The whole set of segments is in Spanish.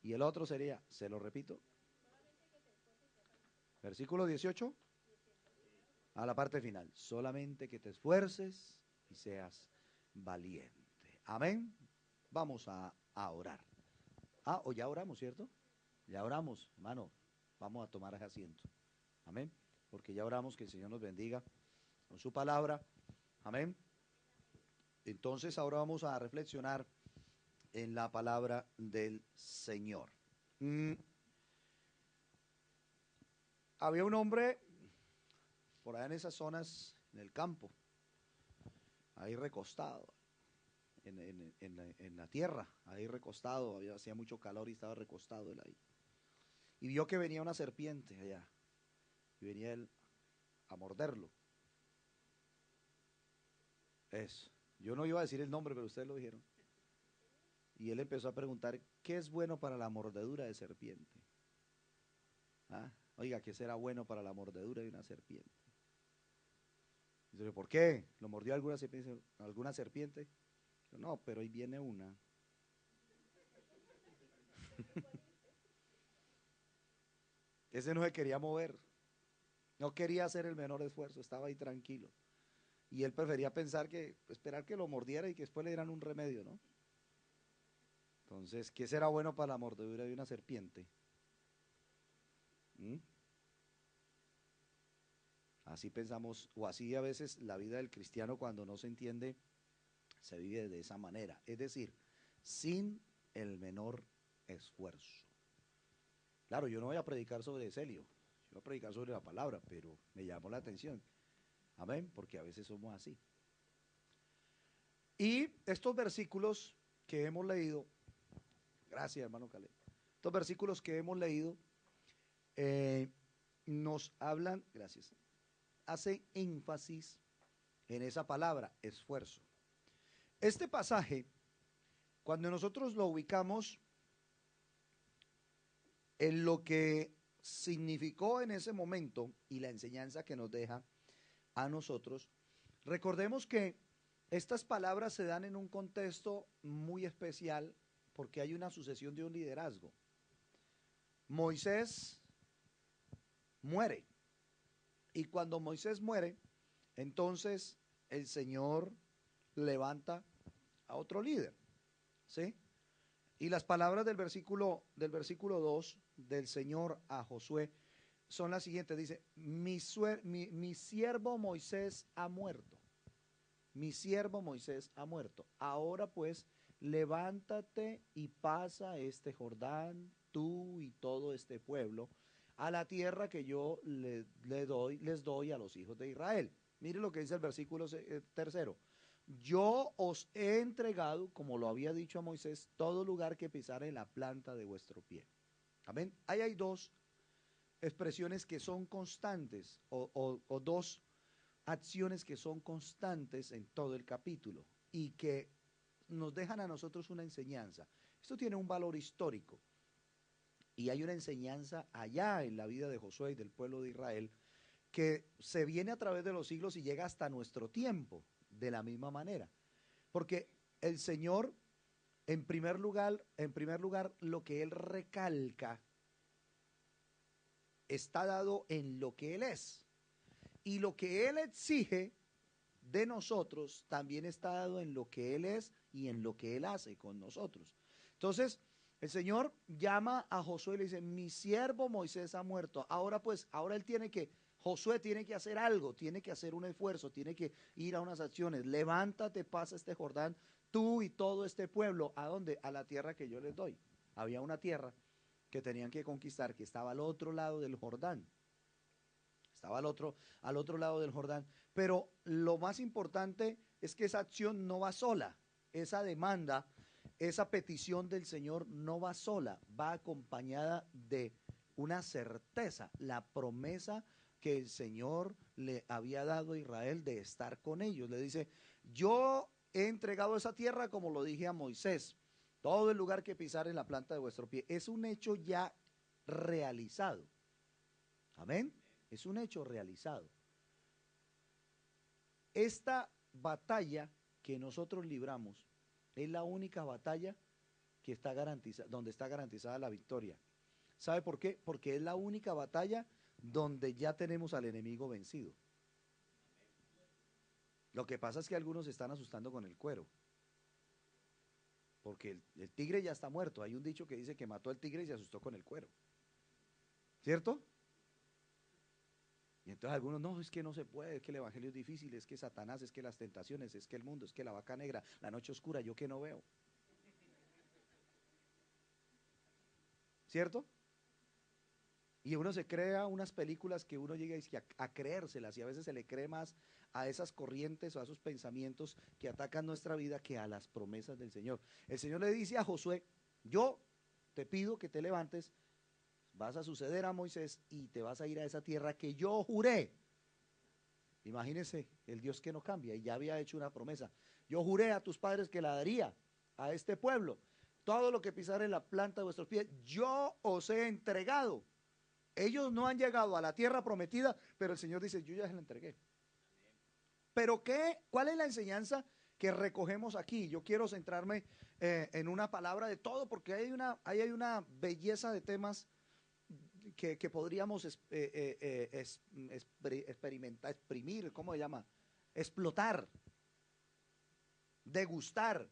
Y el otro sería, se lo repito, versículo 18, a la parte final, solamente que te esfuerces y seas valiente. Amén. Vamos a orar. Ah, o ya oramos, ¿cierto? Ya oramos, hermano. Vamos a tomar ese asiento. Amén. Porque ya oramos, que el Señor nos bendiga con su palabra. Amén. Entonces ahora vamos a reflexionar en la palabra del Señor. Había un hombre por allá en esas zonas, en el campo, ahí recostado, en la tierra, ahí recostado, hacía mucho calor y estaba recostado él ahí. Y vio que venía una serpiente allá, y venía él a morderlo. Eso. Yo no iba a decir el nombre, pero ustedes lo dijeron. Y él empezó a preguntar, ¿qué es bueno para la mordedura de serpiente? ¿Ah? Oiga, ¿qué será bueno para la mordedura de una serpiente? Dice, ¿por qué? ¿Lo mordió alguna serpiente? ¿Alguna serpiente? No, pero ahí viene una. Ese no se quería mover, no quería hacer el menor esfuerzo, estaba ahí tranquilo. Y él prefería pensar que, esperar que lo mordiera y que después le dieran un remedio, ¿no? Entonces, ¿qué será bueno para la mordedura de una serpiente? ¿Mm? Así pensamos, o así a veces la vida del cristiano cuando no se entiende, se vive de esa manera. Es decir, sin el menor esfuerzo. Claro, yo no voy a predicar sobre Celio, yo voy a predicar sobre la palabra, pero me llamó la atención. Amén, porque a veces somos así. Y estos versículos que hemos leído, gracias hermano Caleb, estos versículos que hemos leído eh, nos hablan, gracias, hace énfasis en esa palabra, esfuerzo. Este pasaje, cuando nosotros lo ubicamos en lo que significó en ese momento y la enseñanza que nos deja a nosotros, recordemos que estas palabras se dan en un contexto muy especial porque hay una sucesión de un liderazgo. Moisés muere y cuando Moisés muere, entonces el Señor levanta a otro líder, ¿sí? Y las palabras del versículo 2 del Señor a Josué son las siguientes, dice, mi siervo Moisés ha muerto. Mi siervo Moisés ha muerto. Ahora pues, levántate y pasa este Jordán, tú y todo este pueblo, a la tierra que yo les doy a los hijos de Israel. Mire lo que dice el versículo tercero. Yo os he entregado, como lo había dicho a Moisés, todo lugar que pisare la planta de vuestro pie. Amén. Ahí hay dos expresiones que son constantes, o dos acciones que son constantes en todo el capítulo y que nos dejan a nosotros una enseñanza. Esto tiene un valor histórico y hay una enseñanza allá en la vida de Josué y del pueblo de Israel que se viene a través de los siglos y llega hasta nuestro tiempo de la misma manera. Porque el Señor, en primer lugar, lo que Él recalca está dado en lo que Él es. Y lo que Él exige de nosotros también está dado en lo que Él es y en lo que Él hace con nosotros. Entonces, el Señor llama a Josué y le dice, mi siervo Moisés ha muerto. Ahora pues, Josué tiene que hacer algo, tiene que hacer un esfuerzo, tiene que ir a unas acciones. Levántate, pasa este Jordán, tú y todo este pueblo. ¿A dónde? A la tierra que yo les doy. Había una tierra que tenían que conquistar, que estaba al otro lado del Jordán. Estaba al otro lado del Jordán. Pero lo más importante es que esa acción no va sola. Esa demanda, esa petición del Señor no va sola, va acompañada de una certeza, la promesa que el Señor le había dado a Israel de estar con ellos. Le dice, yo he entregado esa tierra como lo dije a Moisés, todo el lugar que pisar en la planta de vuestro pie. Es un hecho ya realizado. Amén. Es un hecho realizado. Esta batalla que nosotros libramos es la única batalla que está donde está garantizada la victoria. ¿Sabe por qué? Porque es la única batalla donde ya tenemos al enemigo vencido. Lo que pasa es que algunos se están asustando con el cuero, porque el tigre ya está muerto. Hay un dicho que dice que mató al tigre y se asustó con el cuero, ¿cierto? Y entonces algunos, no, es que no se puede, es que el evangelio es difícil, es que Satanás, es que las tentaciones, es que el mundo, es que la vaca negra, la noche oscura, yo que no veo, ¿cierto? Y uno se crea unas películas que uno llega a creérselas, y a veces se le cree más a esas corrientes o a esos pensamientos que atacan nuestra vida que a las promesas del Señor. El Señor le dice a Josué, yo te pido que te levantes, vas a suceder a Moisés y te vas a ir a esa tierra que yo juré. Imagínense, el Dios que no cambia, y ya había hecho una promesa. Yo juré a tus padres que la daría a este pueblo. Todo lo que pisare la planta de vuestros pies, yo os he entregado. Ellos no han llegado a la tierra prometida, pero el Señor dice, yo ya se la entregué. Pero ¿cuál es la enseñanza que recogemos aquí? Yo quiero centrarme en una palabra de todo, porque hay una belleza de temas que podríamos experimentar, exprimir, ¿cómo se llama? Explotar, degustar.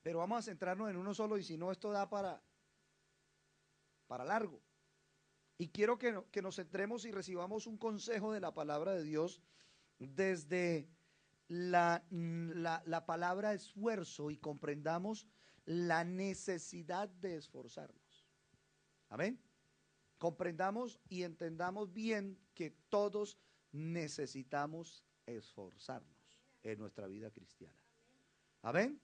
Pero vamos a centrarnos en uno solo, y si no, esto da para largo. Y quiero que nos centremos y recibamos un consejo de la palabra de Dios desde la palabra esfuerzo, y comprendamos la necesidad de esforzarnos. Amén. Comprendamos y entendamos bien que todos necesitamos esforzarnos en nuestra vida cristiana. Amén.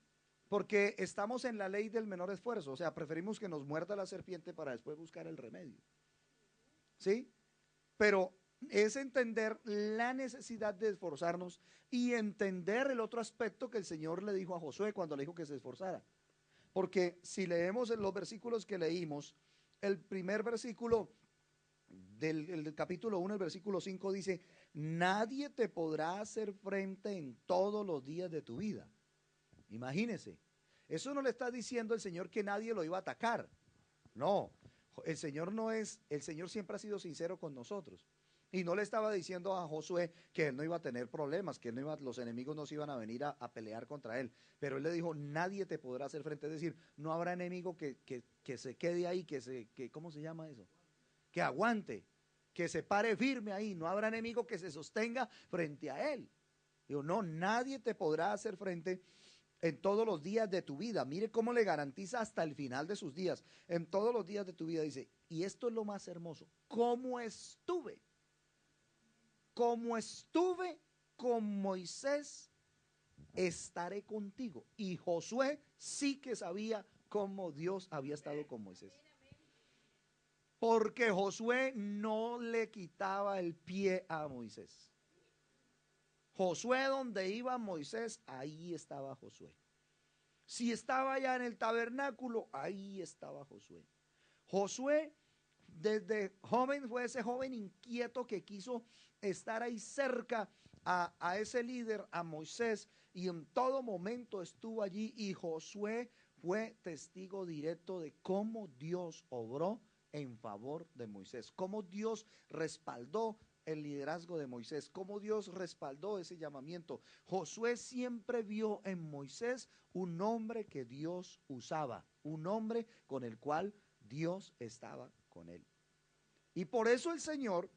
Porque estamos en la ley del menor esfuerzo, o sea, preferimos que nos muerda la serpiente para después buscar el remedio. ¿Sí? Pero es entender la necesidad de esforzarnos y entender el otro aspecto que el Señor le dijo a Josué cuando le dijo que se esforzara. Porque si leemos en los versículos que leímos, el primer versículo del capítulo 1, el versículo 5 dice, nadie te podrá hacer frente en todos los días de tu vida. Imagínese, eso no le está diciendo el Señor que nadie lo iba a atacar. No, el Señor no es, el Señor siempre ha sido sincero con nosotros. Y no le estaba diciendo a Josué que él no iba a tener problemas, que él no iba, los enemigos no se iban a venir a pelear contra él. Pero él le dijo, nadie te podrá hacer frente. Es decir, no habrá enemigo que se quede ahí, ¿cómo se llama eso? Que aguante, que se pare firme ahí. No habrá enemigo que se sostenga frente a él. Digo, no, nadie te podrá hacer frente en todos los días de tu vida. Mire cómo le garantiza hasta el final de sus días. En todos los días de tu vida dice, y esto es lo más hermoso, como estuve con Moisés, estaré contigo. Y Josué sí que sabía cómo Dios había estado con Moisés. Porque Josué no le quitaba el pie a Moisés. Josué, donde iba Moisés, ahí estaba Josué. Si estaba allá en el tabernáculo, ahí estaba Josué. Josué, desde joven, fue ese joven inquieto que quiso estar ahí cerca a ese líder, a Moisés, y en todo momento estuvo allí. Y Josué fue testigo directo de cómo Dios obró en favor de Moisés, cómo Dios respaldó el liderazgo de Moisés, cómo Dios respaldó ese llamamiento. Josué siempre vio en Moisés un hombre que Dios usaba, un hombre con el cual Dios estaba con él. Y por eso el Señor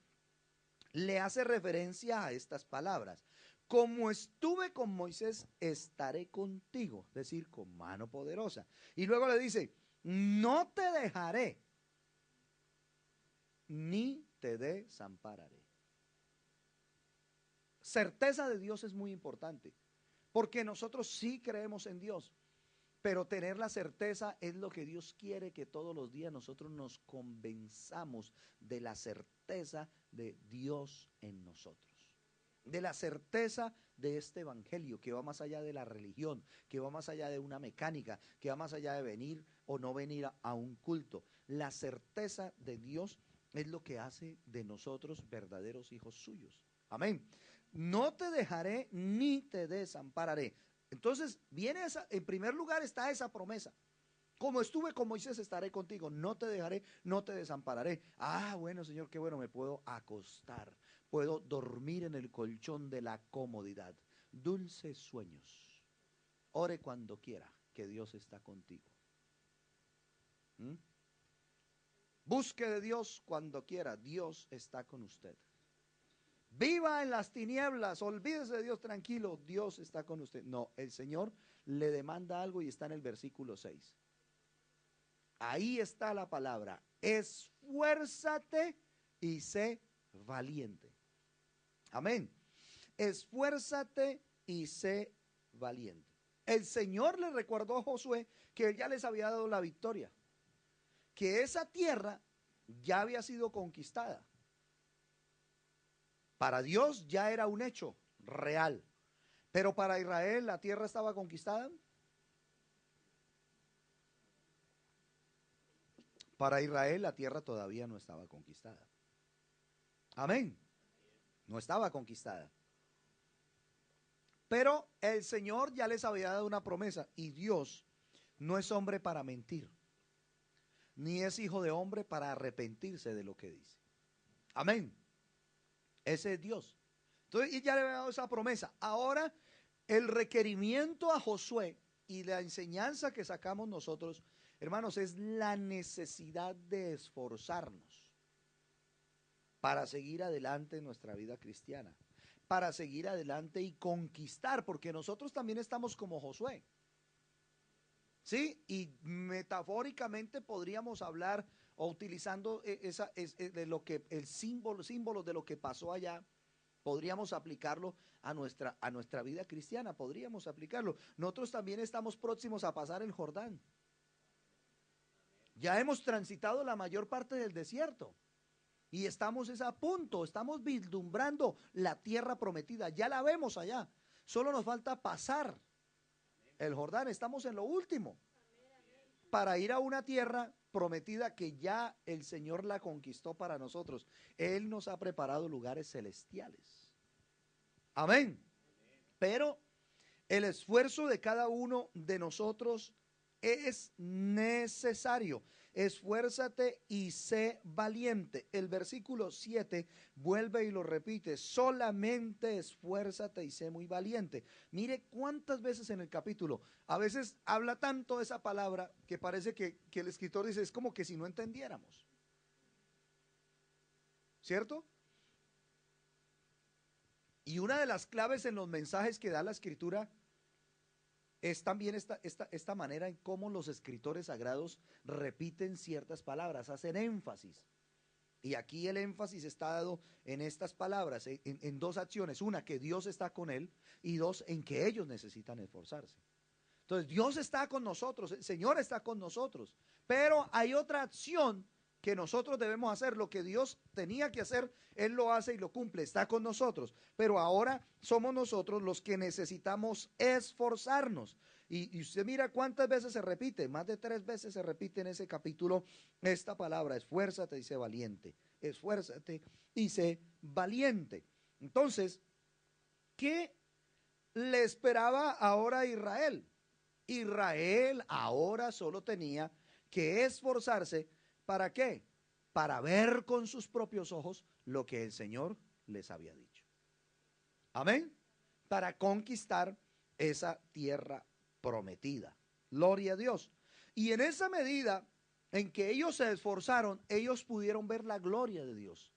le hace referencia a estas palabras. Como estuve con Moisés, estaré contigo, es decir, con mano poderosa. Y luego le dice, no te dejaré, ni te desampararé. Certeza de Dios es muy importante, porque nosotros sí creemos en Dios, pero tener la certeza es lo que Dios quiere que todos los días nosotros nos convenzamos de la certeza de Dios en nosotros, de la certeza de este evangelio que va más allá de la religión, que va más allá de una mecánica, que va más allá de venir o no venir a un culto. La certeza de Dios es lo que hace de nosotros verdaderos hijos suyos. Amén. No te dejaré ni te desampararé. Entonces viene en primer lugar está esa promesa. como estuve con Moisés, estaré contigo. No te dejaré, no te desampararé. Ah, bueno, Señor, qué bueno, me puedo acostar. Puedo dormir en el colchón de la comodidad. Dulces sueños. Ore cuando quiera, que Dios está contigo. ¿Mm? Busque de Dios cuando quiera, Dios está con usted. Viva en las tinieblas, olvídese de Dios, tranquilo, Dios está con usted. No, el Señor le demanda algo y está en el versículo 6. Ahí está la palabra: esfuérzate y sé valiente. Amén. Esfuérzate y sé valiente. El Señor le recordó a Josué que él ya les había dado la victoria, que esa tierra ya había sido conquistada. Para Dios ya era un hecho real, pero para Israel la tierra estaba conquistada. Para Israel la tierra todavía no estaba conquistada. Amén. No estaba conquistada. Pero el Señor ya les había dado una promesa, y Dios no es hombre para mentir, ni es hijo de hombre para arrepentirse de lo que dice. Amén. Ese es Dios. Entonces, y ya le había dado esa promesa. Ahora, el requerimiento a Josué y la enseñanza que sacamos nosotros, hermanos, es la necesidad de esforzarnos para seguir adelante en nuestra vida cristiana, para seguir adelante y conquistar, porque nosotros también estamos como Josué. ¿Sí? Y metafóricamente podríamos hablar, o utilizando de lo que el símbolo de lo que pasó allá, podríamos aplicarlo a nuestra vida cristiana, podríamos aplicarlo. Nosotros también estamos próximos a pasar el Jordán. Ya hemos transitado la mayor parte del desierto y estamos a punto, estamos vislumbrando la tierra prometida, ya la vemos allá. Solo nos falta pasar el Jordán, estamos en lo último para ir a una tierra prometida que ya el Señor la conquistó para nosotros. Él nos ha preparado lugares celestiales. Amén. Pero el esfuerzo de cada uno de nosotros es necesario. Esfuérzate y sé valiente. El versículo 7 vuelve y lo repite: solamente esfuérzate y sé muy valiente. Mire cuántas veces en el capítulo, a veces habla tanto esa palabra que parece que el escritor dice, es como que si no entendiéramos. ¿Cierto? Y una de las claves en los mensajes que da la escritura es también esta manera en cómo los escritores sagrados repiten ciertas palabras, hacen énfasis. Y aquí el énfasis está dado en estas palabras, en dos acciones: una, que Dios está con él, y dos, en que ellos necesitan esforzarse. Entonces Dios está con nosotros, el Señor está con nosotros, pero hay otra acción que nosotros debemos hacer. Lo que Dios tenía que hacer, Él lo hace y lo cumple, está con nosotros, pero ahora somos nosotros los que necesitamos esforzarnos. Y usted mira cuántas veces se repite, más de 3 veces se repite en ese capítulo esta palabra: esfuérzate y sé valiente, esfuérzate y sé valiente. Entonces, ¿qué le esperaba ahora a Israel? Israel ahora solo tenía que esforzarse. ¿Para qué? Para ver con sus propios ojos lo que el Señor les había dicho. Amén. Para conquistar esa tierra prometida. Gloria a Dios. Y en esa medida en que ellos se esforzaron, ellos pudieron ver la gloria de Dios.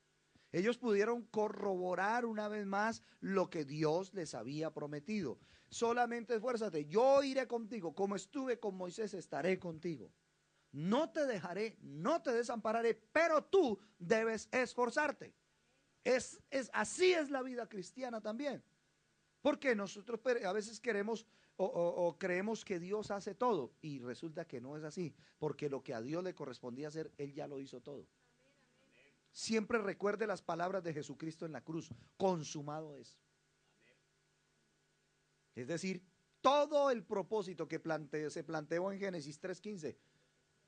Ellos pudieron corroborar una vez más lo que Dios les había prometido. Solamente esfuérzate, yo iré contigo, como estuve con Moisés, estaré contigo. No te dejaré, no te desampararé, pero tú debes esforzarte. Así es la vida cristiana también. Porque nosotros a veces queremos o creemos que Dios hace todo, y resulta que no es así, porque lo que a Dios le correspondía hacer, Él ya lo hizo todo. Siempre recuerde las palabras de Jesucristo en la cruz: consumado es. Es decir, todo el propósito que se planteó en Génesis 3:15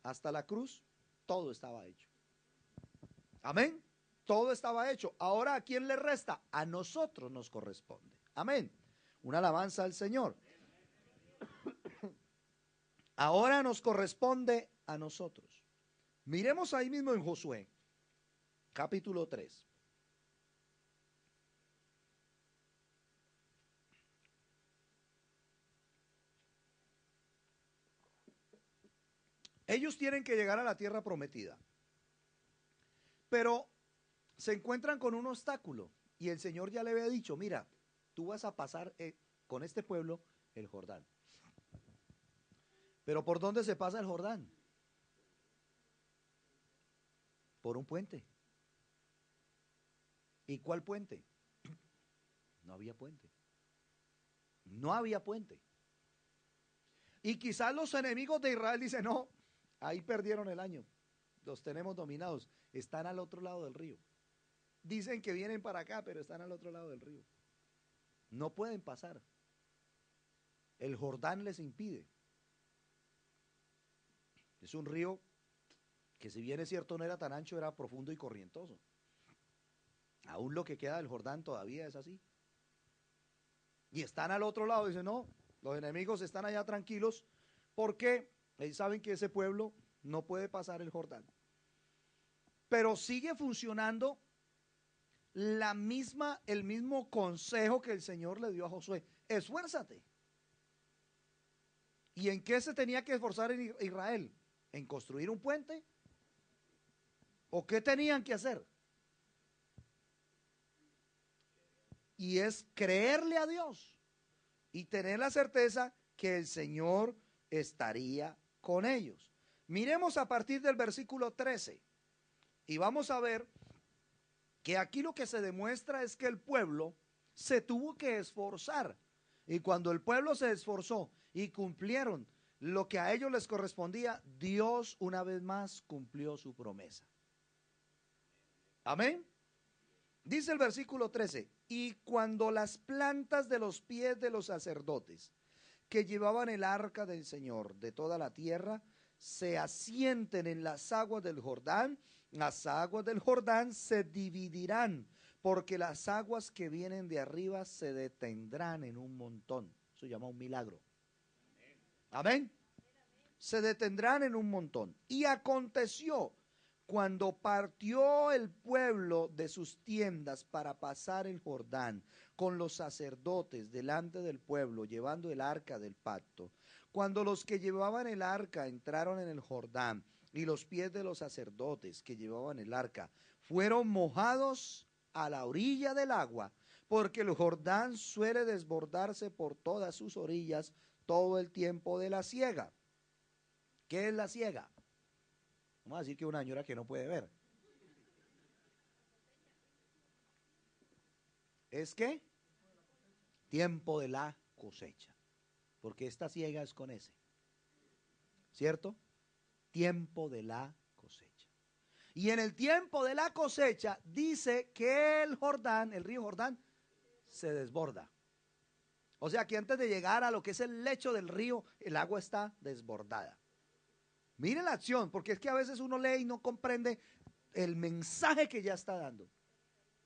hasta la cruz, todo estaba hecho. Amén. Todo estaba hecho. Ahora, ¿a quién le resta? A nosotros nos corresponde. Amén. Una alabanza al Señor. Ahora nos corresponde a nosotros. Miremos ahí mismo en Josué, capítulo 3. Ellos tienen que llegar a la tierra prometida, pero se encuentran con un obstáculo y el Señor ya le había dicho, mira, tú vas a pasar con este pueblo el Jordán. Pero ¿por dónde se pasa el Jordán? Por un puente. ¿Y cuál puente? No había puente. No había puente. Y quizás los enemigos de Israel dicen, no, ahí perdieron el año. Los tenemos dominados. Están al otro lado del río. Dicen que vienen para acá, pero están al otro lado del río. No pueden pasar. El Jordán les impide. Es un río que, si bien es cierto no era tan ancho, era profundo y corrientoso. Aún lo que queda del Jordán todavía es así. Y están al otro lado, dicen, no, los enemigos están allá tranquilos porque ellos saben que ese pueblo no puede pasar el Jordán. Pero sigue funcionando el mismo consejo que el Señor le dio a Josué. Esfuérzate. ¿Y en qué se tenía que esforzar en Israel? ¿En construir un puente? ¿O qué tenían que hacer? Y es creerle a Dios y tener la certeza que el Señor estaría con ellos. Miremos a partir del versículo 13 y vamos a ver que aquí lo que se demuestra es que el pueblo se tuvo que esforzar. Y cuando el pueblo se esforzó y cumplieron lo que a ellos les correspondía, Dios una vez más cumplió su promesa. Amén. Dice el versículo 13, y cuando las plantas de los pies de los sacerdotes que llevaban el arca del Señor de toda la tierra se asienten en las aguas del Jordán, las aguas del Jordán se dividirán, porque las aguas que vienen de arriba se detendrán en un montón. Eso se llama un milagro. Amén. Se detendrán en un montón. Y aconteció cuando partió el pueblo de sus tiendas para pasar el Jordán con los sacerdotes delante del pueblo llevando el arca del pacto, cuando los que llevaban el arca entraron en el Jordán y los pies de los sacerdotes que llevaban el arca fueron mojados a la orilla del agua, porque el Jordán suele desbordarse por todas sus orillas todo el tiempo de la siega. ¿Qué es la siega? Vamos a decir que una señora que no puede ver. ¿Es qué? Tiempo de la cosecha. Porque esta siega es con ese. ¿Cierto? Tiempo de la cosecha. Y en el tiempo de la cosecha dice que el Jordán, el río Jordán, se desborda. O sea que antes de llegar a lo que es el lecho del río, el agua está desbordada. Mire la acción, porque es que a veces uno lee y no comprende el mensaje que ya está dando.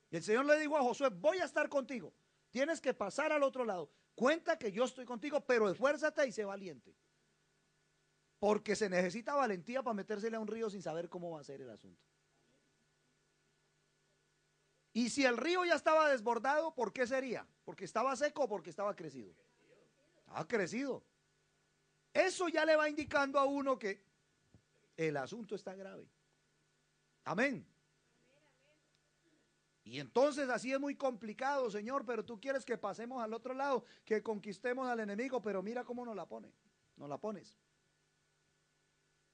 Y el Señor le dijo a Josué, voy a estar contigo. Tienes que pasar al otro lado. Cuenta que yo estoy contigo, pero esfuérzate y sé valiente. Porque se necesita valentía para metérsele a un río sin saber cómo va a ser el asunto. Y si el río ya estaba desbordado, ¿por qué sería? ¿Porque estaba seco o porque estaba crecido? Estaba crecido. Eso ya le va indicando a uno que el asunto está grave. Amén. Y entonces así es muy complicado, Señor, pero tú quieres que pasemos al otro lado, que conquistemos al enemigo, pero mira cómo nos la pone, nos la pones.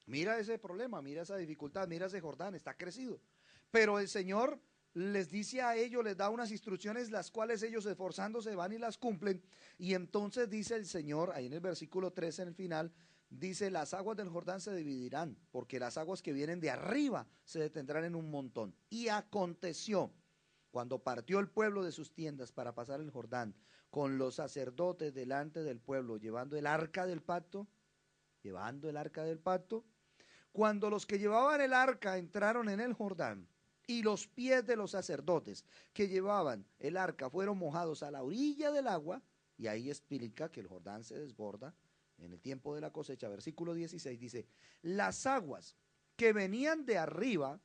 Mira ese problema, mira esa dificultad, mira ese Jordán, está crecido. Pero el Señor les dice a ellos, les da unas instrucciones, las cuales ellos esforzándose van y las cumplen. Y entonces dice el Señor, ahí en el versículo 13 en el final, dice, las aguas del Jordán se dividirán, porque las aguas que vienen de arriba se detendrán en un montón. Y aconteció, cuando partió el pueblo de sus tiendas para pasar el Jordán, con los sacerdotes delante del pueblo, llevando el arca del pacto, cuando los que llevaban el arca entraron en el Jordán, y los pies de los sacerdotes que llevaban el arca fueron mojados a la orilla del agua, y ahí explica que el Jordán se desborda en el tiempo de la cosecha, versículo 16, dice, las aguas que venían de arriba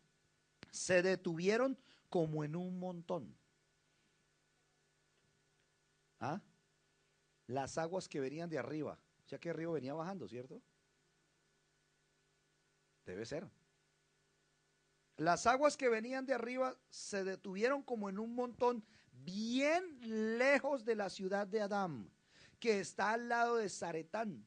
se detuvieron como en un montón. ¿Ah? Las aguas que venían de arriba, o sea que el río venía bajando, ¿cierto? Debe ser. Las aguas que venían de arriba se detuvieron como en un montón, bien lejos de la ciudad de Adán, que está al lado de Zaretán.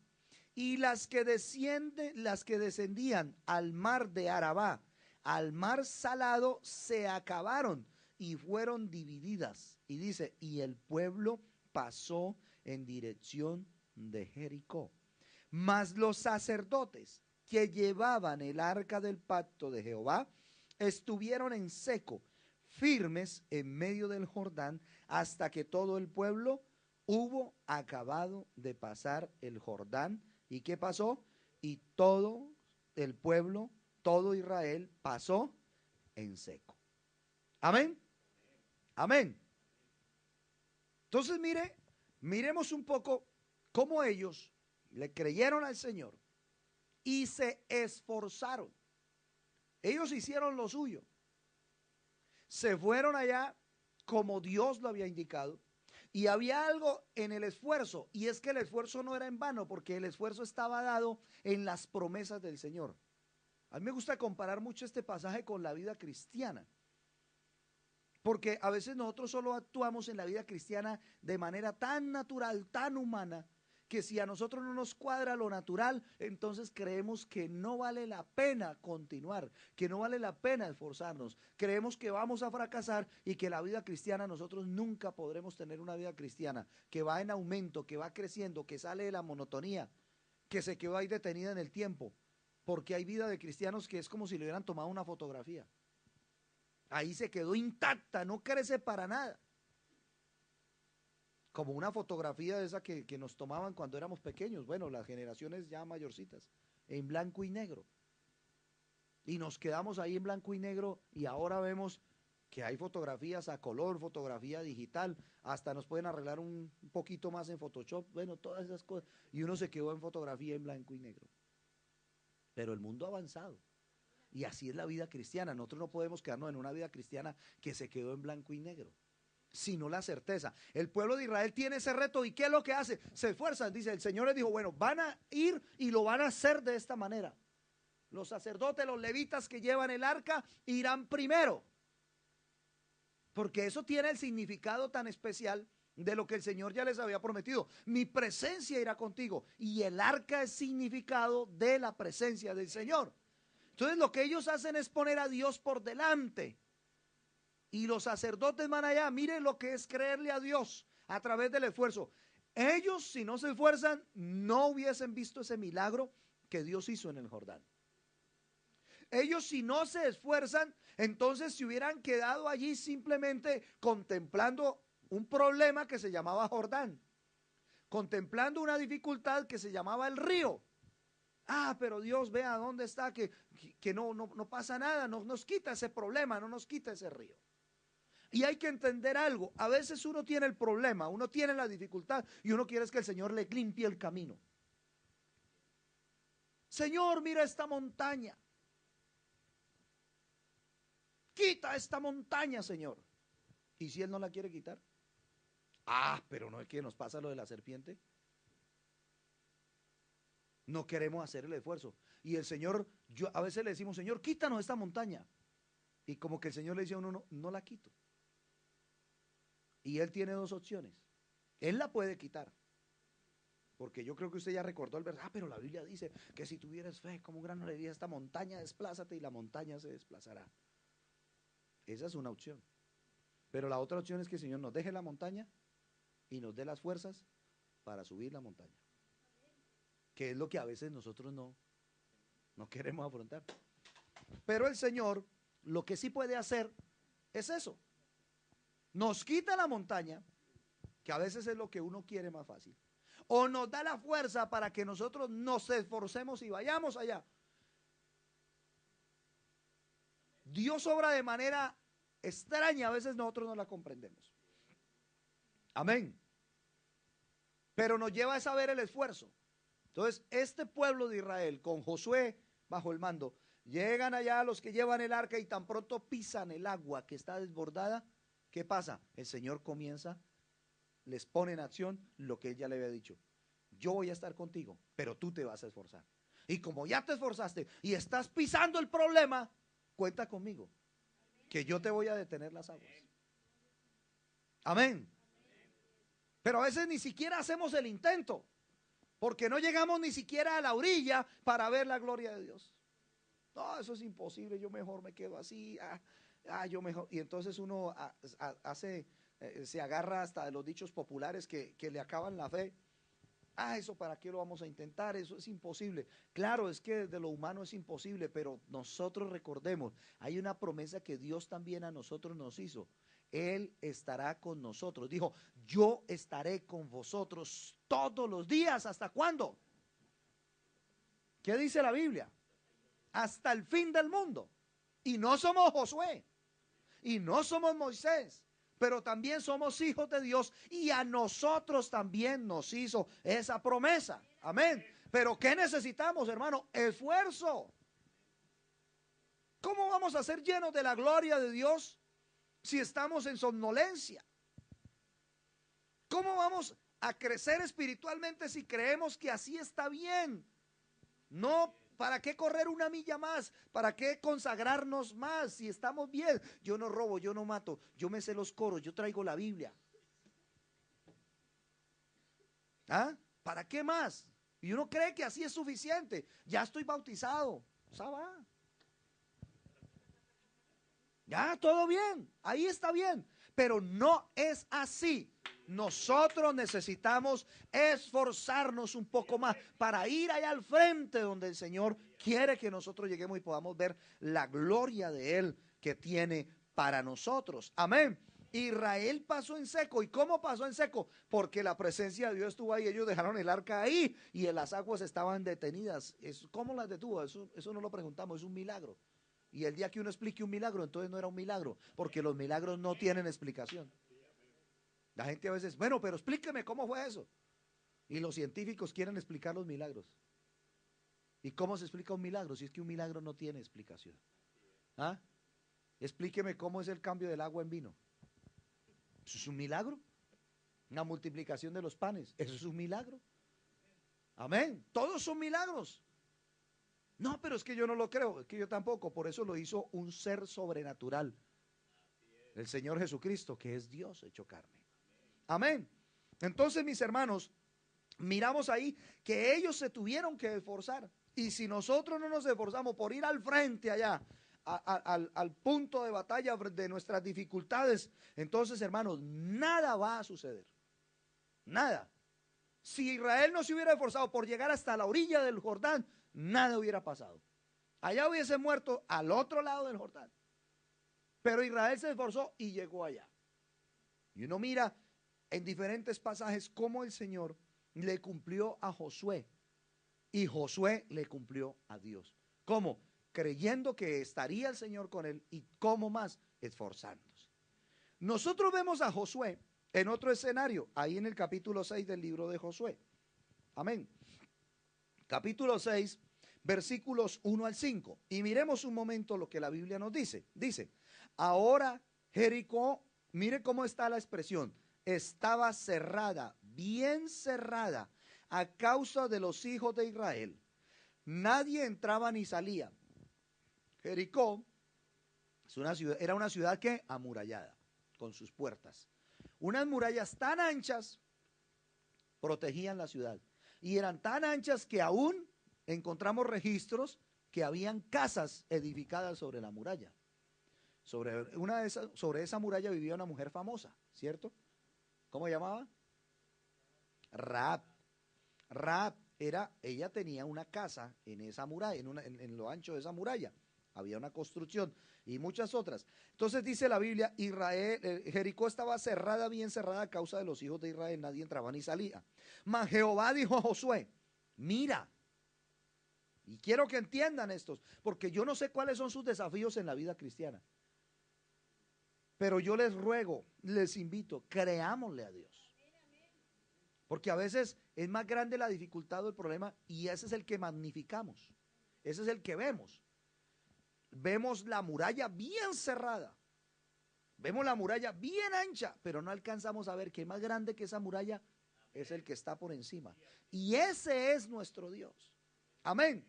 Y las que descendían al mar de Arabá, al mar salado, se acabaron y fueron divididas. Y dice, y el pueblo pasó en dirección de Jericó. Mas los sacerdotes que llevaban el arca del pacto de Jehová estuvieron en seco, firmes en medio del Jordán, hasta que todo el pueblo hubo acabado de pasar el Jordán. ¿Y qué pasó? Y todo el pueblo, todo Israel pasó en seco. Amén. Amén. Entonces miremos un poco cómo ellos le creyeron al Señor y se esforzaron. Ellos hicieron lo suyo. Se fueron allá como Dios lo había indicado. Y había algo en el esfuerzo, y es que el esfuerzo no era en vano, porque el esfuerzo estaba dado en las promesas del Señor. A mí me gusta comparar mucho este pasaje con la vida cristiana, porque a veces nosotros solo actuamos en la vida cristiana de manera tan natural, tan humana, que si a nosotros no nos cuadra lo natural, entonces creemos que no vale la pena continuar, que no vale la pena esforzarnos. Creemos que vamos a fracasar y que la vida cristiana, nosotros nunca podremos tener una vida cristiana que va en aumento, que va creciendo, que sale de la monotonía, que se quedó ahí detenida en el tiempo. Porque hay vida de cristianos que es como si le hubieran tomado una fotografía. Ahí se quedó intacta, no crece para nada. Como una fotografía de esa que nos tomaban cuando éramos pequeños, bueno, las generaciones ya mayorcitas, en blanco y negro. Y nos quedamos ahí en blanco y negro y ahora vemos que hay fotografías a color, fotografía digital, hasta nos pueden arreglar un poquito más en Photoshop, bueno, todas esas cosas. Y uno se quedó en fotografía en blanco y negro. Pero el mundo ha avanzado. Y así es la vida cristiana. Nosotros no podemos quedarnos en una vida cristiana que se quedó en blanco y negro, sino la certeza. El pueblo de Israel tiene ese reto, ¿y qué es lo que hace? Se esfuerzan, dice, el Señor les dijo, bueno, van a ir y lo van a hacer de esta manera. Los sacerdotes, los levitas que llevan el arca irán primero, porque eso tiene el significado tan especial de lo que el Señor ya les había prometido. Mi presencia irá contigo, y el arca es significado de la presencia del Señor. Entonces lo que ellos hacen es poner a Dios por delante. Y los sacerdotes van allá, miren lo que es creerle a Dios a través del esfuerzo. Ellos, si no se esfuerzan, no hubiesen visto ese milagro que Dios hizo en el Jordán. Ellos, si no se esfuerzan, entonces se hubieran quedado allí simplemente contemplando un problema que se llamaba Jordán, contemplando una dificultad que se llamaba el río. Ah, pero Dios, vea dónde está, que no pasa nada, no nos quita ese problema, no nos quita ese río. Y hay que entender algo, a veces uno tiene el problema, uno tiene la dificultad y uno quiere que el Señor le limpie el camino. Señor, mira esta montaña. Quita esta montaña, Señor. ¿Y si Él no la quiere quitar? Ah, pero no es que nos pasa lo de la serpiente. No queremos hacer el esfuerzo. Y el Señor, a veces le decimos, Señor, quítanos esta montaña. Y como que el Señor le dice a uno, no la quito. Y Él tiene dos opciones. Él la puede quitar. Porque yo creo que usted ya recordó el verso. Ah, pero la Biblia dice que si tuvieras fe, como un grano le diría a esta montaña, desplázate, y la montaña se desplazará. Esa es una opción. Pero la otra opción es que el Señor nos deje la montaña y nos dé las fuerzas para subir la montaña. Que es lo que a veces nosotros no queremos afrontar. Pero el Señor lo que sí puede hacer es eso. Nos quita la montaña, que a veces es lo que uno quiere más fácil, o nos da la fuerza para que nosotros nos esforcemos y vayamos allá. Dios obra de manera extraña, a veces nosotros no la comprendemos. Amén. Pero nos lleva a saber el esfuerzo. Entonces, este pueblo de Israel, con Josué bajo el mando, llegan allá los que llevan el arca y tan pronto pisan el agua que está desbordada. ¿Qué pasa? El Señor comienza, les pone en acción lo que él ya le había dicho. Yo voy a estar contigo, pero tú te vas a esforzar. Y como ya te esforzaste y estás pisando el problema, cuenta conmigo, que yo te voy a detener las aguas. Amén. Pero a veces ni siquiera hacemos el intento, porque no llegamos ni siquiera a la orilla para ver la gloria de Dios. No, eso es imposible, yo mejor me quedo así, yo mejor. Y entonces uno se agarra hasta de los dichos populares que le acaban la fe. Eso para qué lo vamos a intentar, eso es imposible. Claro, es que desde lo humano es imposible, pero nosotros recordemos, hay una promesa que Dios también a nosotros nos hizo. Él estará con nosotros. Dijo, yo estaré con vosotros todos los días. ¿Hasta cuándo? ¿Qué dice la Biblia? Hasta el fin del mundo. Y no somos Josué, y no somos Moisés, pero también somos hijos de Dios, y a nosotros también nos hizo esa promesa. Amén. Pero ¿qué necesitamos, hermano? Esfuerzo. ¿Cómo vamos a ser llenos de la gloria de Dios si estamos en somnolencia? ¿Cómo vamos a crecer espiritualmente si creemos que así está bien? No, ¿para qué correr una milla más? ¿Para qué consagrarnos más si estamos bien? Yo no robo, yo no mato, yo me sé los coros, yo traigo la Biblia. ¿Para qué más? Y uno cree que así es suficiente. Ya estoy bautizado, ¿sabes? Ya, todo bien, ahí está bien, pero no es así. Nosotros necesitamos esforzarnos un poco más para ir allá al frente donde el Señor quiere que nosotros lleguemos y podamos ver la gloria de Él que tiene para nosotros. Amén. Israel pasó en seco. ¿Y cómo pasó en seco? Porque la presencia de Dios estuvo ahí. Ellos dejaron el arca ahí y las aguas estaban detenidas. ¿Cómo las detuvo? Eso no lo preguntamos, es un milagro. Y el día que uno explique un milagro, entonces no era un milagro, porque los milagros no tienen explicación. La gente a veces, bueno, pero explíqueme cómo fue eso. Y los científicos quieren explicar los milagros. ¿Y cómo se explica un milagro? Si es que un milagro no tiene explicación. Explíqueme cómo es el cambio del agua en vino. ¿Eso es un milagro? Una multiplicación de los panes. ¿Eso es un milagro? Amén. Todos son milagros. No, pero es que yo no lo creo, es que yo tampoco. Por eso lo hizo un ser sobrenatural, el Señor Jesucristo, que es Dios hecho carne. Amén. Entonces, mis hermanos, miramos ahí que ellos se tuvieron que esforzar. Y si nosotros no nos esforzamos por ir al frente allá, al punto de batalla de nuestras dificultades, entonces, hermanos, nada va a suceder. Nada. Si Israel no se hubiera esforzado por llegar hasta la orilla del Jordán, nada hubiera pasado. Allá hubiese muerto al otro lado del Jordán. Pero Israel se esforzó y llegó allá. Y uno mira en diferentes pasajes cómo el Señor le cumplió a Josué y Josué le cumplió a Dios. ¿Cómo? Creyendo que estaría el Señor con él y cómo más, esforzándose. Nosotros vemos a Josué en otro escenario, ahí en el capítulo 6 del libro de Josué. Amén. Capítulo 6, versículos 1 al 5. Y miremos un momento lo que la Biblia nos dice. Dice, ahora Jericó, mire cómo está la expresión, estaba cerrada, bien cerrada, a causa de los hijos de Israel. Nadie entraba ni salía. Jericó era una ciudad que amurallada, con sus puertas. Unas murallas tan anchas protegían la ciudad. Y eran tan anchas que aún encontramos registros que habían casas edificadas sobre la muralla. Sobre esa muralla vivía una mujer famosa, ¿cierto? ¿Cómo llamaba? Rahab. Rahab ella tenía una casa en esa muralla, en lo ancho de esa muralla. Había una construcción y muchas otras. Entonces dice la Biblia, Jericó estaba cerrada, bien cerrada a causa de los hijos de Israel, nadie entraba ni salía. Mas Jehová dijo a Josué, mira, y quiero que entiendan estos, porque yo no sé cuáles son sus desafíos en la vida cristiana, pero yo les ruego, les invito, creámosle a Dios. Porque a veces es más grande la dificultad o el problema y ese es el que magnificamos. Ese es el que vemos. Vemos la muralla bien cerrada. Vemos la muralla bien ancha, pero no alcanzamos a ver que más grande que esa muralla es el que está por encima. Y ese es nuestro Dios. Amén.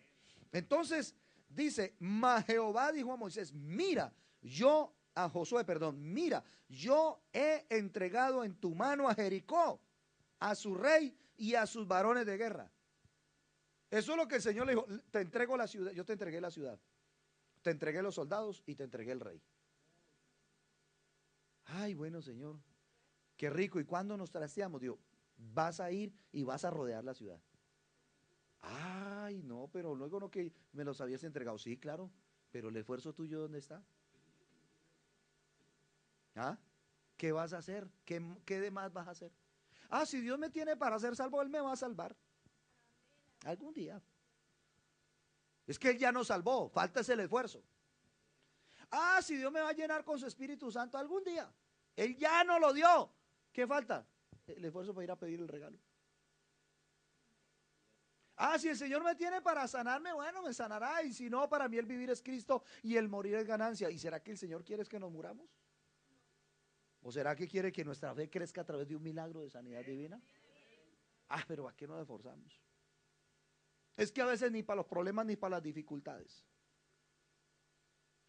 Entonces dice, mas Jehová dijo a Moisés, mira, a Josué, mira, yo he entregado en tu mano a Jericó, a su rey y a sus varones de guerra. Eso es lo que el Señor le dijo, te entrego la ciudad, yo te entregué la ciudad, te entregué los soldados y te entregué el rey. Ay, bueno, Señor, qué rico. ¿Y cuándo nos trasteamos? Digo, vas a ir y vas a rodear la ciudad. Ay, no, pero luego no que me los habías entregado. Sí, claro, pero el esfuerzo tuyo, ¿dónde está? ¿Ah? ¿Qué vas a hacer? ¿Qué demás vas a hacer? Ah, si Dios me tiene para ser salvo, Él me va a salvar. Algún día. Es que Él ya nos salvó, falta ese el esfuerzo. Ah, si Dios me va a llenar con su Espíritu Santo algún día. Él ya nos lo dio. ¿Qué falta? El esfuerzo para ir a pedir el regalo. Ah, si el Señor me tiene para sanarme, bueno, me sanará. Y si no, para mí el vivir es Cristo y el morir es ganancia. ¿Y será que el Señor quiere que nos muramos? ¿O será que quiere que nuestra fe crezca a través de un milagro de sanidad divina? Ah, pero ¿a qué nos esforzamos? Es que a veces ni para los problemas ni para las dificultades.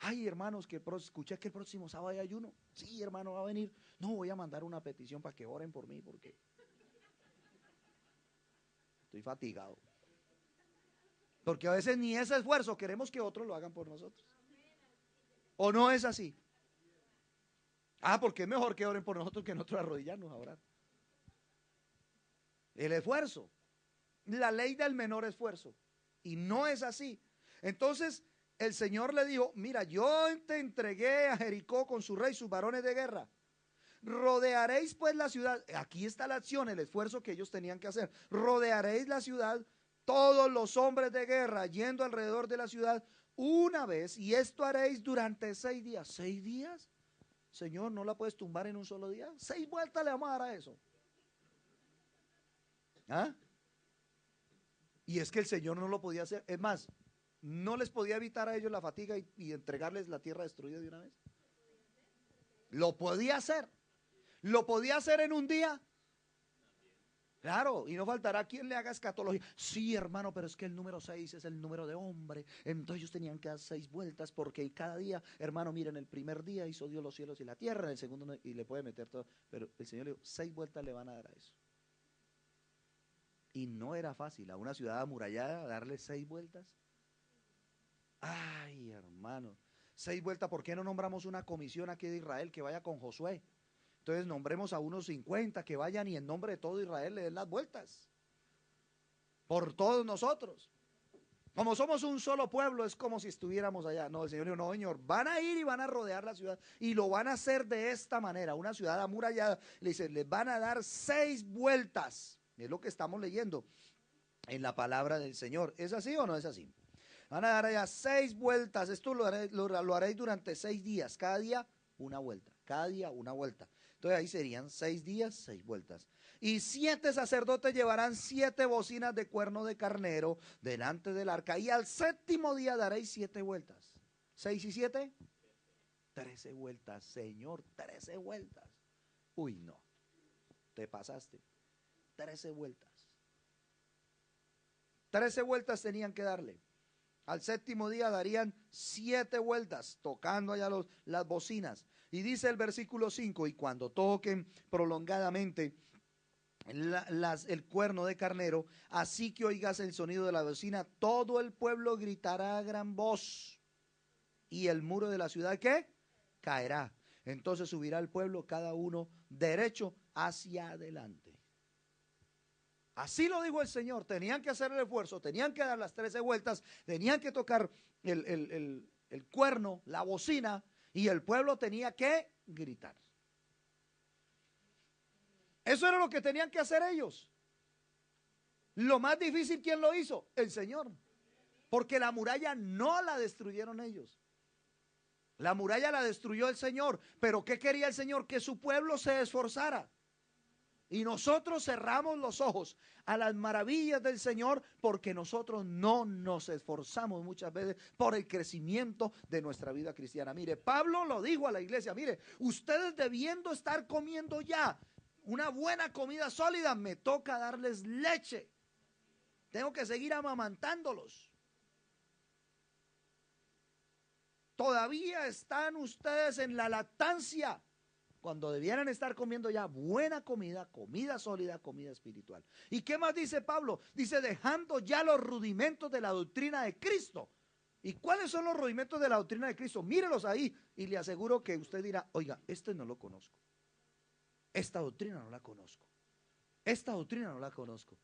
Ay, hermanos, que escuché que el próximo sábado hay ayuno. Sí, hermano, va a venir. No, voy a mandar una petición para que oren por mí porque estoy fatigado. Porque a veces ni ese esfuerzo queremos que otros lo hagan por nosotros. ¿O no es así? Ah, porque es mejor que oren por nosotros que nosotros arrodillarnos a orar. El esfuerzo, la ley del menor esfuerzo. Y no es así. Entonces el Señor le dijo, mira, yo te entregué a Jericó con su rey, sus varones de guerra. Rodearéis pues la ciudad. Aquí está la acción, el esfuerzo que ellos tenían que hacer. Rodearéis la ciudad, todos los hombres de guerra yendo alrededor de la ciudad una vez, y esto haréis durante 6 días. ¿6 días? Señor, ¿no la puedes tumbar en un solo día? 6 vueltas le vamos a dar a eso. ¿Ah? Y es que el Señor no lo podía hacer. Es más, no les podía evitar a ellos la fatiga y entregarles la tierra destruida de una vez. Lo podía hacer. Lo podía hacer en un día. Claro, y no faltará quien le haga escatología. Sí, hermano, pero es que el número 6 es el número de hombre. Entonces ellos tenían que dar 6 vueltas porque cada día, hermano, miren, el primer día hizo Dios los cielos y la tierra, en el segundo no, y le puede meter todo. Pero el Señor le dijo, 6 vueltas le van a dar a eso. Y no era fácil a una ciudad amurallada darle 6 vueltas. Ay, hermano, 6 vueltas. ¿Por qué no nombramos una comisión aquí de Israel que vaya con Josué? Entonces nombremos a unos 50 que vayan y en nombre de todo Israel le den las vueltas. Por todos nosotros. Como somos un solo pueblo, es como si estuviéramos allá. No, el Señor dijo, no, Señor, van a ir y van a rodear la ciudad. Y lo van a hacer de esta manera, una ciudad amurallada. Le dice, les van a dar 6 vueltas. Es lo que estamos leyendo en la palabra del Señor. ¿Es así o no es así? Van a dar allá 6 vueltas. Esto lo haréis durante 6 días. Cada día una vuelta. Cada día una vuelta. Entonces ahí serían 6 días, 6 vueltas. Y 7 sacerdotes llevarán 7 bocinas de cuerno de carnero delante del arca. Y al 7º día daréis 7 vueltas. 6 y 7, 13 vueltas, Señor, 13 vueltas. Uy, no, te pasaste. 13 vueltas. 13 vueltas tenían que darle. Al 7º día darían 7 vueltas, tocando allá las bocinas. Y dice el versículo 5, y cuando toquen prolongadamente el cuerno de carnero, así que oigas el sonido de la bocina, todo el pueblo gritará a gran voz. Y el muro de la ciudad, ¿qué? Caerá. Entonces subirá el pueblo, cada uno derecho hacia adelante. Así lo dijo el Señor, tenían que hacer el esfuerzo, tenían que dar las 13 vueltas, tenían que tocar el cuerno, la bocina, y el pueblo tenía que gritar. Eso era lo que tenían que hacer ellos. Lo más difícil, ¿quién lo hizo? El Señor. Porque la muralla no la destruyeron ellos. La muralla la destruyó el Señor. Pero ¿qué quería el Señor? Que su pueblo se esforzara. Y nosotros cerramos los ojos a las maravillas del Señor porque nosotros no nos esforzamos muchas veces por el crecimiento de nuestra vida cristiana. Mire, Pablo lo dijo a la iglesia, mire, ustedes debiendo estar comiendo ya una buena comida sólida, me toca darles leche. Tengo que seguir amamantándolos. Todavía están ustedes en la lactancia, cuando debieran estar comiendo ya buena comida, comida sólida, comida espiritual. ¿Y qué más dice Pablo? Dice, dejando ya los rudimentos de la doctrina de Cristo. ¿Y cuáles son los rudimentos de la doctrina de Cristo? Mírelos ahí y le aseguro que usted dirá, oiga, este no lo conozco. Esta doctrina no la conozco. Esta doctrina no la conozco.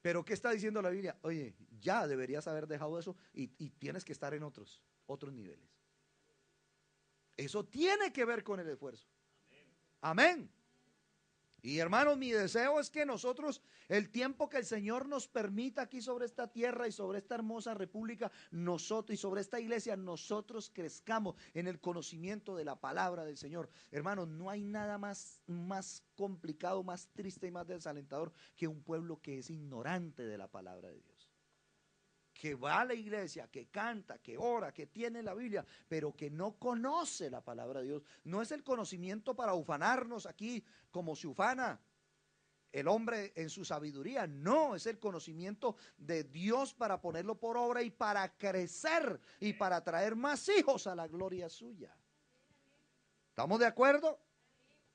Pero ¿qué está diciendo la Biblia? Oye, ya deberías haber dejado eso y tienes que estar en otros niveles. Eso tiene que ver con el esfuerzo. Amén. Y hermanos, mi deseo es que nosotros, el tiempo que el Señor nos permita aquí sobre esta tierra y sobre esta hermosa república, nosotros y sobre esta iglesia, nosotros crezcamos en el conocimiento de la palabra del Señor. Hermanos, no hay nada más complicado, más triste y más desalentador que un pueblo que es ignorante de la palabra de Dios. Que va a la iglesia, que canta, que ora, que tiene la Biblia, pero que no conoce la palabra de Dios. No es el conocimiento para ufanarnos aquí como se ufana el hombre en su sabiduría. No, es el conocimiento de Dios para ponerlo por obra y para crecer y para traer más hijos a la gloria suya. ¿Estamos de acuerdo?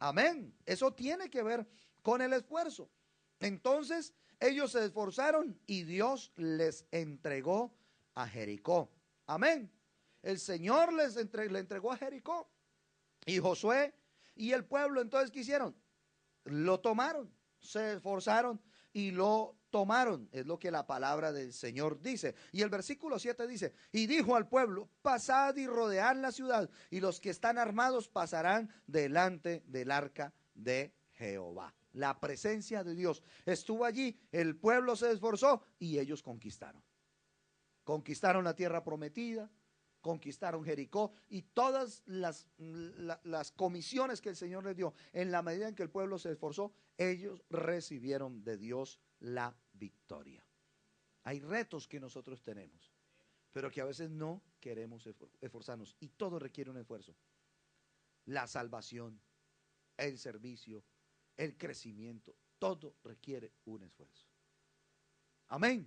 Amén. Eso tiene que ver con el esfuerzo. Entonces ellos se esforzaron y Dios les entregó a Jericó. Amén. El Señor le entregó a Jericó. Y Josué y el pueblo, entonces, ¿qué hicieron? Lo tomaron, se esforzaron y lo tomaron. Es lo que la palabra del Señor dice. Y el versículo 7 dice, y dijo al pueblo, pasad y rodead la ciudad, y los que están armados pasarán delante del arca de Jehová. La presencia de Dios estuvo allí, el pueblo se esforzó y ellos conquistaron. Conquistaron la tierra prometida, conquistaron Jericó y todas las comisiones que el Señor les dio. En la medida en que el pueblo se esforzó, ellos recibieron de Dios la victoria. Hay retos que nosotros tenemos, pero que a veces no queremos esforzarnos, y todo requiere un esfuerzo. La salvación, el servicio, el crecimiento, todo requiere un esfuerzo. Amén.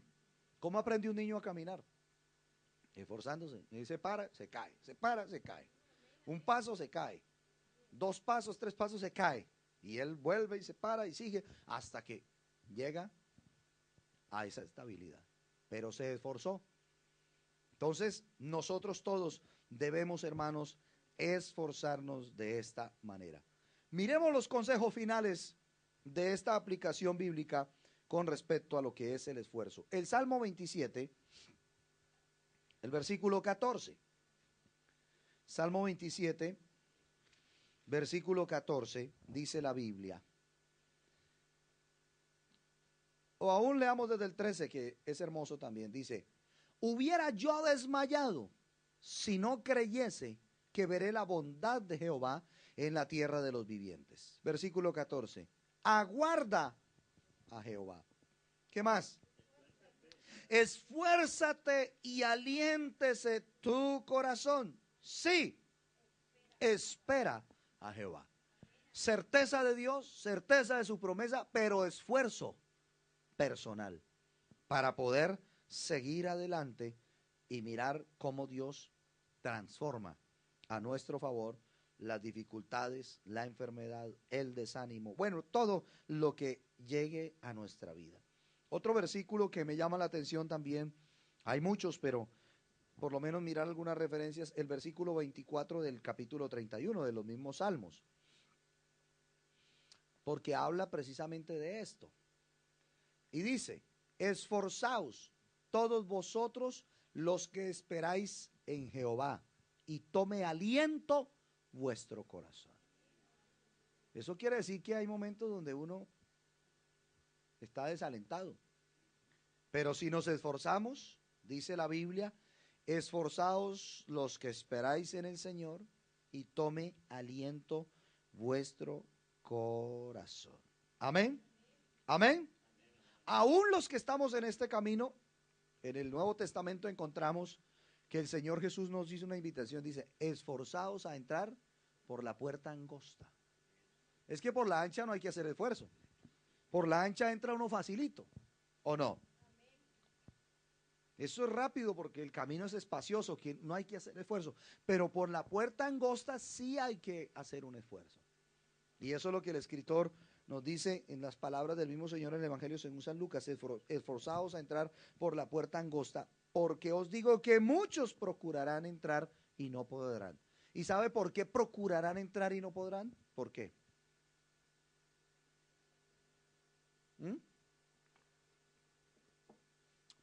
¿Cómo aprende un niño a caminar? Esforzándose. Y se para, se cae, se para, se cae. Un paso se cae, 2 pasos, 3 pasos se cae, y él vuelve y se para y sigue hasta que llega a esa estabilidad. Pero se esforzó. Entonces nosotros todos debemos, hermanos, esforzarnos de esta manera. Miremos los consejos finales de esta aplicación bíblica con respecto a lo que es el esfuerzo. El Salmo 27, el versículo 14. Salmo 27, versículo 14, dice la Biblia. O aún leamos desde el 13, que es hermoso también. Dice, hubiera yo desmayado si no creyese que veré la bondad de Jehová en la tierra de los vivientes. Versículo 14. Aguarda a Jehová. ¿Qué más? Esfuérzate y aliéntese tu corazón. Sí, espera a Jehová. Certeza de Dios, certeza de su promesa, pero esfuerzo personal para poder seguir adelante y mirar cómo Dios transforma a nuestro favor las dificultades, la enfermedad, el desánimo, bueno, todo lo que llegue a nuestra vida. Otro versículo que me llama la atención también, hay muchos, pero por lo menos mirar algunas referencias, el versículo 24 del capítulo 31 de los mismos Salmos, porque habla precisamente de esto. Y dice, esforzaos todos vosotros los que esperáis en Jehová, y tome aliento vuestro corazón. Eso quiere decir que hay momentos donde uno está desalentado. Pero si nos esforzamos, dice la Biblia, esforzaos los que esperáis en el Señor, y tome aliento vuestro corazón. Amén. Amén. Aún los que estamos en este camino, en el Nuevo Testamento encontramos que el Señor Jesús nos hizo una invitación, dice, esforzaos a entrar por la puerta angosta. Es que por la ancha no hay que hacer esfuerzo. Por la ancha entra uno facilito, ¿o no? Eso es rápido porque el camino es espacioso, que no hay que hacer esfuerzo. Pero por la puerta angosta sí hay que hacer un esfuerzo. Y eso es lo que el escritor nos dice en las palabras del mismo Señor en el Evangelio según San Lucas: esforzaos a entrar por la puerta angosta, porque os digo que muchos procurarán entrar y no podrán. ¿Y sabe por qué procurarán entrar y no podrán? ¿Por qué? ¿Mm?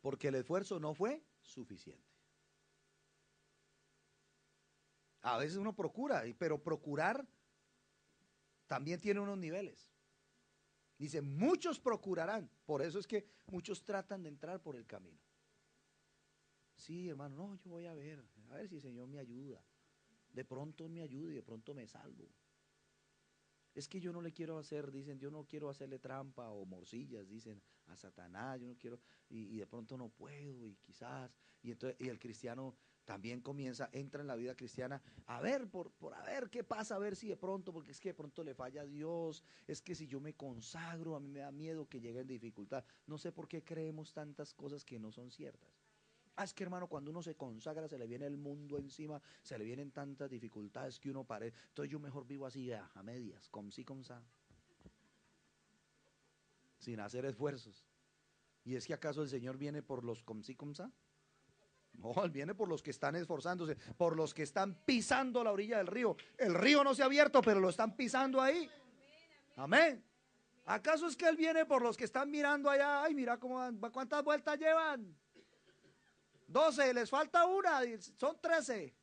Porque el esfuerzo no fue suficiente. A veces uno procura, pero procurar también tiene unos niveles. Dice, muchos procurarán. Por eso es que muchos tratan de entrar por el camino. Sí, hermano, no, yo voy a ver si el Señor me ayuda. De pronto me ayuda y de pronto me salvo. Es que yo no le quiero hacer, dicen, yo no quiero hacerle trampa o morcillas, dicen, a Satanás, yo no quiero, y de pronto no puedo, y quizás, y entonces, y el cristiano también comienza, entra en la vida cristiana, a ver, por a ver qué pasa, a ver si de pronto, porque es que de pronto le falla a Dios, es que si yo me consagro, a mí me da miedo que lleguen dificultad. No sé por qué creemos tantas cosas que no son ciertas. Ah, es que hermano, cuando uno se consagra, se le viene el mundo encima, se le vienen tantas dificultades que uno parece. Entonces yo mejor vivo así, a medias, com sí, com sa, sin hacer esfuerzos. ¿Y es que acaso el Señor viene por los com sí, com sa? No, Él viene por los que están esforzándose, por los que están pisando la orilla del río. El río no se ha abierto, pero lo están pisando ahí. Amén. ¿Acaso es que Él viene por los que están mirando allá? Ay, mira cómo van, cuántas vueltas llevan. 12, les falta una, son 13.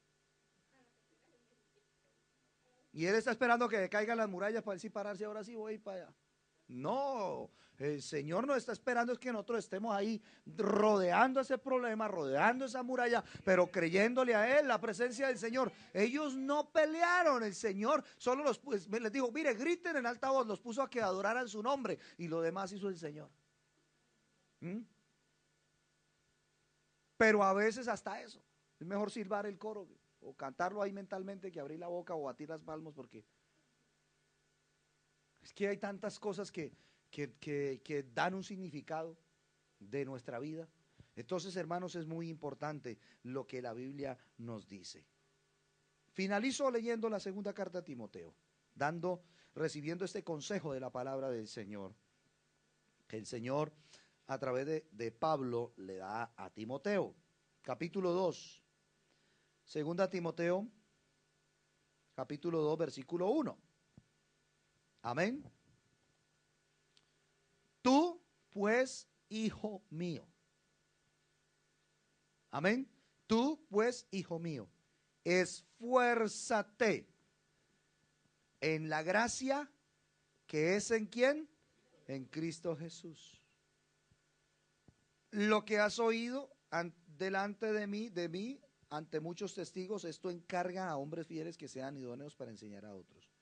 Y él está esperando que caigan las murallas para decir pararse, ahora sí voy para allá. No, el Señor no está esperando es que nosotros estemos ahí rodeando ese problema, rodeando esa muralla, pero creyéndole a Él, la presencia del Señor. Ellos no pelearon, el Señor solo les dijo, mire, griten en alta voz, los puso a que adoraran su nombre y lo demás hizo el Señor. ¿Mm? Pero a veces hasta eso, es mejor silbar el coro o cantarlo ahí mentalmente que abrir la boca o batir las palmas porque es que hay tantas cosas que dan un significado de nuestra vida. Entonces, hermanos, es muy importante lo que la Biblia nos dice. Finalizo leyendo la segunda carta a Timoteo, recibiendo este consejo de la palabra del Señor, que el Señor a través de Pablo le da a Timoteo. Capítulo 2, segunda Timoteo, capítulo 2, versículo 1. Amén. Tú, pues, hijo mío. Amén. Tú, pues, hijo mío, esfuérzate en la gracia que es en quién, en Cristo Jesús. Lo que has oído delante de mí, ante muchos testigos, esto encarga a hombres fieles que sean idóneos para enseñar a otros.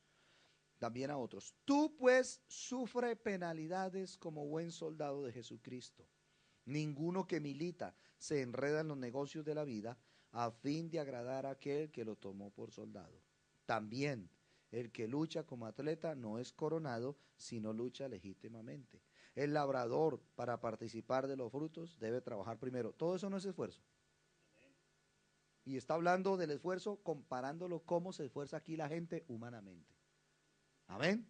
También a otros. Tú pues sufre penalidades como buen soldado de Jesucristo. Ninguno que milita se enreda en los negocios de la vida a fin de agradar a aquel que lo tomó por soldado. También el que lucha como atleta no es coronado, sino lucha legítimamente. El labrador, para participar de los frutos, debe trabajar primero. Todo eso no es esfuerzo. Y está hablando del esfuerzo comparándolo cómo se esfuerza aquí la gente humanamente. Amén.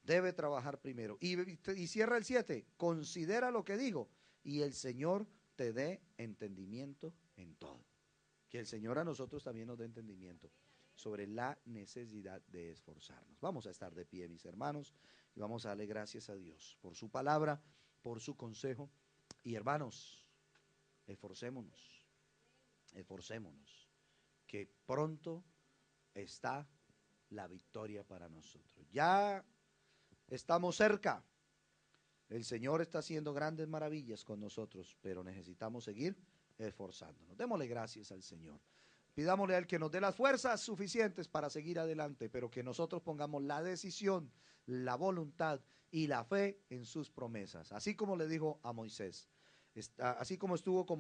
Debe trabajar primero. Y cierra el 7. Considera lo que digo y el Señor te dé entendimiento en todo. Que el Señor a nosotros también nos dé entendimiento sobre la necesidad de esforzarnos. Vamos a estar de pie, mis hermanos, y vamos a darle gracias a Dios por su palabra, por su consejo. Y hermanos, esforcémonos, esforcémonos, que pronto está la victoria para nosotros. Ya estamos cerca. El Señor está haciendo grandes maravillas con nosotros, pero necesitamos seguir esforzándonos. Démosle gracias al Señor. Pidámosle a Él que nos dé las fuerzas suficientes para seguir adelante, pero que nosotros pongamos la decisión, la voluntad y la fe en sus promesas, así como le dijo a Moisés, así como estuvo con